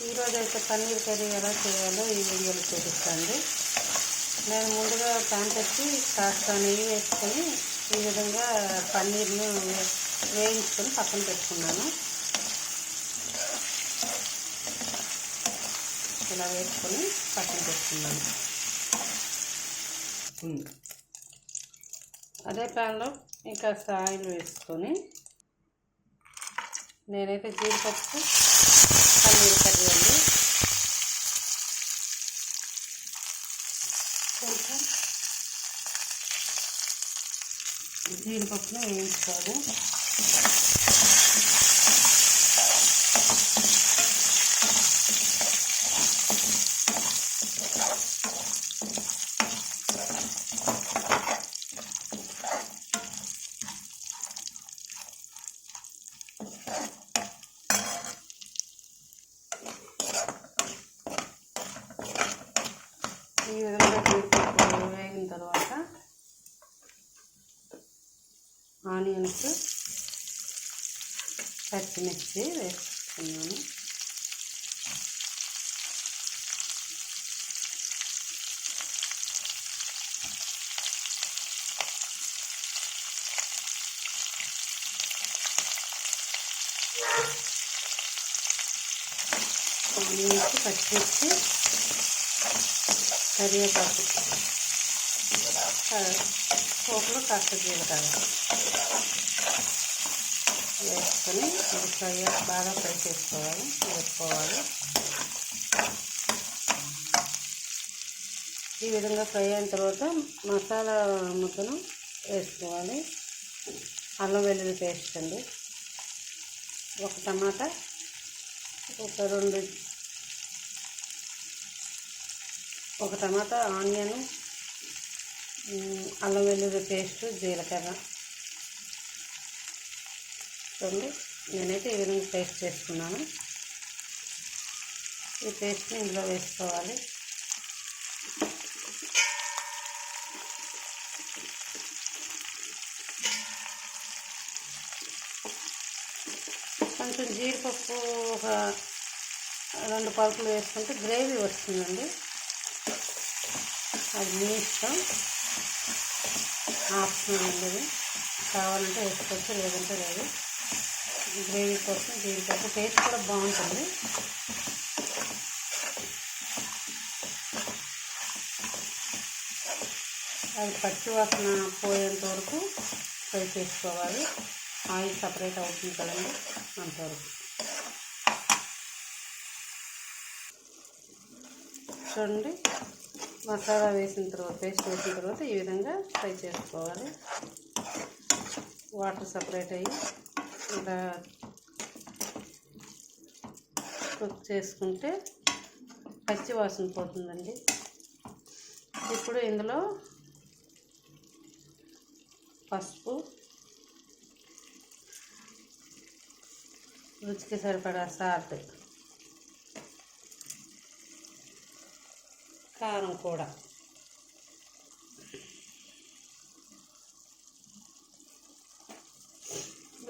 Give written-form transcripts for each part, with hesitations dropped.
ఈరోజు అయితే పన్నీర్ కర్రీ ఎలా చేయాలో ఈ వీడియోలో చూపిస్తాను. నేను ముందుగా ప్యాన్ పెట్టి కాస్త నెయ్యి వేసుకొని ఈ విధంగా పన్నీర్ను వేయించుకొని పక్కన పెట్టుకున్నాను. ఇలా వేసుకొని పక్కన పెట్టుకున్నాను. అదే ప్యాన్లో ఇంకా ఆయిల్ వేసుకొని నేనైతే జీడిపప్పు పన్నీర్ కర్రీ అండి కొంచెం జీడిపప్పును వేయించుకోవాలి. ఈ విధంగా జీడిపప్పు వేగిన తర్వాత ఆనియన్స్, పచ్చిమిర్చి వేసుకున్నాను. ఆనియన్స్, పచ్చిమిర్చి, కరివేపాకు, పోపులో కాస్త జీలకర్ర వేసుకొని బాగా ఫ్రై వేసుకోవాలి. ఈ విధంగా ఫ్రై అయిన తర్వాత మసాలా ముద్దను వేసుకోవాలి. అల్లం వెల్లుల్లి పేస్ట్ అండి, ఒక టమాటా, ఒక టమాటా, ఆనియన్, అల్లం వెల్లుల్లి పేస్ట్, జీలకర్ర చూడండి. నేనైతే ఈ విధంగా పేస్ట్ చేసుకున్నాను. ఈ పేస్ట్ని ఇందులో వేసుకోవాలి. కొంచెం జీడిపప్పు ఒక 2 పలుకులు వేసుకుంటే గ్రేవీ వస్తుందండి. అది మీ ఇష్టం, ఆప్షనల్ ఉండదు. కావాలంటే వేసుకోవచ్చు, లేదంటే లేదు. గ్రేవీ కోసం జీడిపప్పు టేస్ట్ కూడా బాగుంటుంది. అది పచ్చి వాసన పోయేంత వరకు ఫ్రై చేసుకోవాలి. ఆయిల్ సపరేట్ అవుతుంది కదండి, అంతవరకు. చూడండి, మసాలా వేసిన తర్వాత, పేస్ట్ వేసిన తర్వాత ఈ విధంగా ఫ్రై చేసుకోవాలి. వాటర్ సపరేట్ అయ్యి ఇలా కుక్ చేసుకుంటే పచ్చి వాసన పోతుందండి. ఇప్పుడు ఇందులో పసుపు, రుచికి సరిపడా సాల్ట్, కారం కూడా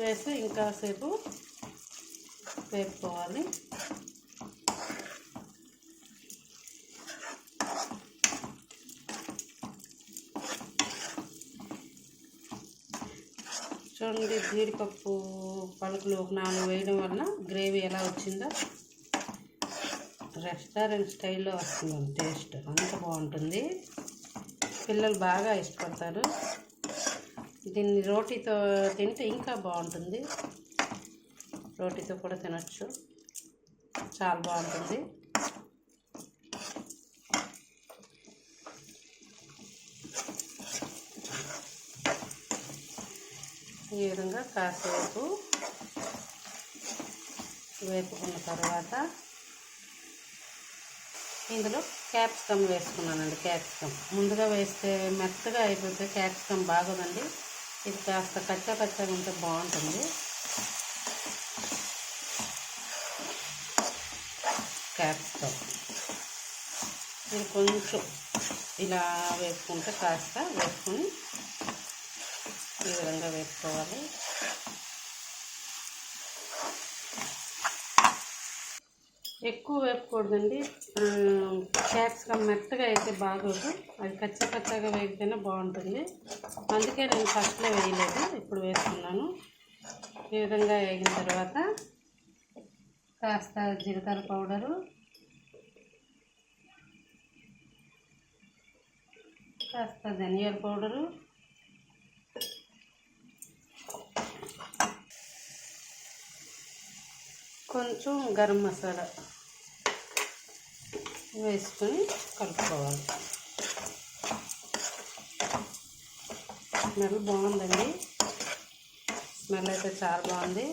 వేసి ఇంకాసేపు వేపుకోవాలి. చూడండి, జీడిపప్పు పలుకులు ఒక 4 వేయడం వలన గ్రేవీ ఎలా వచ్చిందో రెస్టారెంట్ స్టైల్లో వస్తుందండి. టేస్ట్ అంత బాగుంటుంది, పిల్లలు బాగా ఇష్టపడతారు. దీన్ని రోటీతో తింటే ఇంకా బాగుంటుంది. రోటీతో కూడా తినచ్చు, చాలా బాగుంటుంది. ఈ విధంగా కాసేపు వేపుకున్న తర్వాత ఇందులో క్యాప్సికమ్ వేసుకున్నానండి. క్యాప్సికమ్ ముందుగా వేస్తే మెత్తగా అయిపోతే క్యాప్సికమ్ బాగోదండి. ఇది కాస్త కచ్చా ఉంటే బాగుంటుంది. క్యాప్సికమ్ ఇది కొంచెం ఇలా వేసుకుంటే కాస్త వేసుకొని ఈ విధంగా ఎక్కువ వేపకూడదండి. క్యాప్సికమ్ మెత్తగా అయితే బాగోదు, అది కచ్చగా వేగితేనే బాగుంటుంది. అందుకే నేను ఫస్ట్లో వేయలేదు, ఇప్పుడు వేసుకున్నాను. ఈ విధంగా వేగిన తర్వాత కాస్త జీలకర్ర పౌడరు, కాస్త ధనియాల పౌడరు, కొంచెం గరం మసాలా వేసుకొని కలుపుకోవాలి. స్మెల్ బాగుందండి, స్మెల్ అయితే చాలా బాగుంది.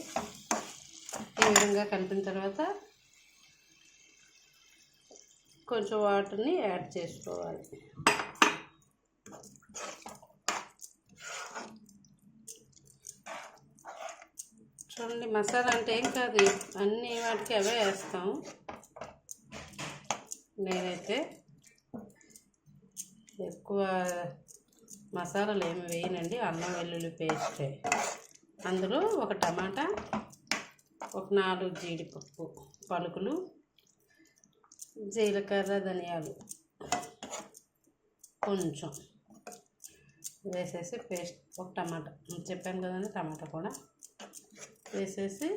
ఈ విధంగా కలిపిన తర్వాత కొంచెం వాటర్ని యాడ్ చేసుకోవాలి. చూడండి, మసాలా అంటే ఏం కాదు, అన్ని వాటికి అవే వేస్తాం. నేనైతే ఎక్కువ మసాలాలు ఏమి వేయనండి, అల్లం వెల్లుల్లి పేస్టే. అందులో ఒక టమాటా, ఒక 4 జీడిపప్పు పలుకులు, జీలకర్ర, ధనియాలు కొంచెం వేసేసి పేస్ట్, ఒక టమాటా చెప్పాను కదండి, టమాటా కూడా వేసేసి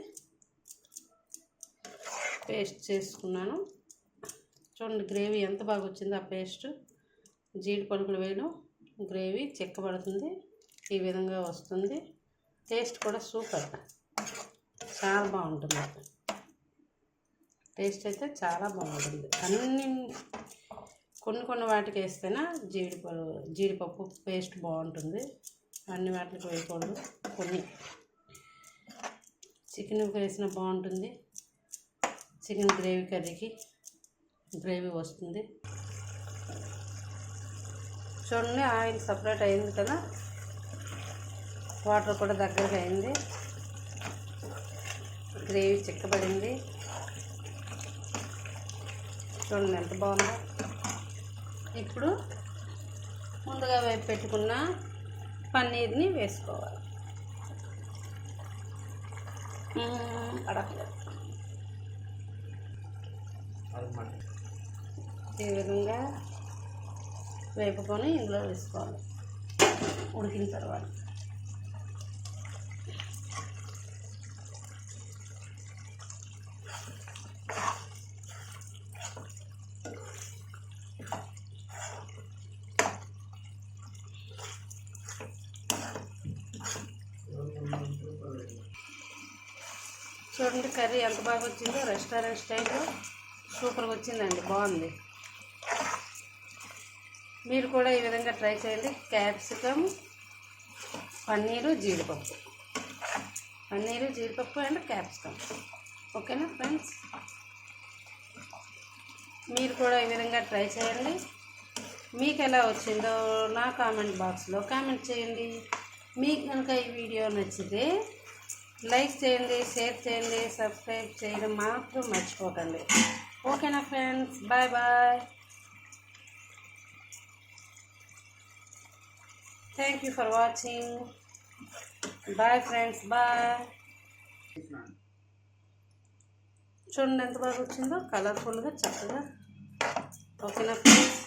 పేస్ట్ చేసుకున్నాను. చూడండి గ్రేవీ ఎంత బాగా వచ్చిందో ఆ పేస్ట్. జీడి పలుకులు వేయడం గ్రేవీ చిక్కబడుతుంది, ఈ విధంగా వస్తుంది. టేస్ట్ కూడా సూపర్, చాలా బాగుంటుంది. టేస్ట్ అయితే చాలా బాగుంటుంది. కొన్ని వాటికి వేస్తేనే జీడిపప్పు పేస్ట్ బాగుంటుంది, అన్ని వాటికి వేయకూడదు. కొన్ని చికెన్ వేసినా బాగుంటుంది, చికెన్ గ్రేవీ కర్రీకి గ్రేవీ వస్తుంది. చూడండి, ఆయిల్ సపరేట్ అయింది కదా, వాటర్ కూడా దగ్గరగా అయింది, గ్రేవీ చిక్కబడింది. చూడండి ఎంత బాగుందో. ఇప్పుడు ముందుగా వేసి పెట్టుకున్న పన్నీర్ని వేసుకోవాలి. అడగలేదు, ఈ విధంగా వేపుకొని ఇందులో వేసుకోవాలి. ఉడికిన తర్వాత చూడండి కర్రీ ఎంత బాగా వచ్చిందో, రెస్టారెంట్ స్టైల్లో సూపర్గా వచ్చిందండి, బాగుంది. మీరు కూడా ఈ విధంగా ట్రై చేయండి. క్యాప్సికమ్, పన్నీరు, జీడిపప్పు అండ్ క్యాప్సికమ్. ఓకేనా ఫ్రెండ్స్, మీరు కూడా ఈ విధంగా ట్రై చేయండి. మీకు ఎలా వచ్చిందో నా కామెంట్ బాక్స్లో కామెంట్ చేయండి. మీకు కనుక ఈ వీడియో నచ్చితే లైక్ చేయండి, షేర్ చేయండి, సబ్స్క్రైబ్ చేయడం మాత్రం మర్చిపోకండి. ఓకేనా friends, bye bye. Thank you for watching. Bye friends, bye. చూడండి ఎంత బాగా వచ్చిందో, కలర్ఫుల్గా చక్కగా. ఓకేనా ఫ్రెండ్స్.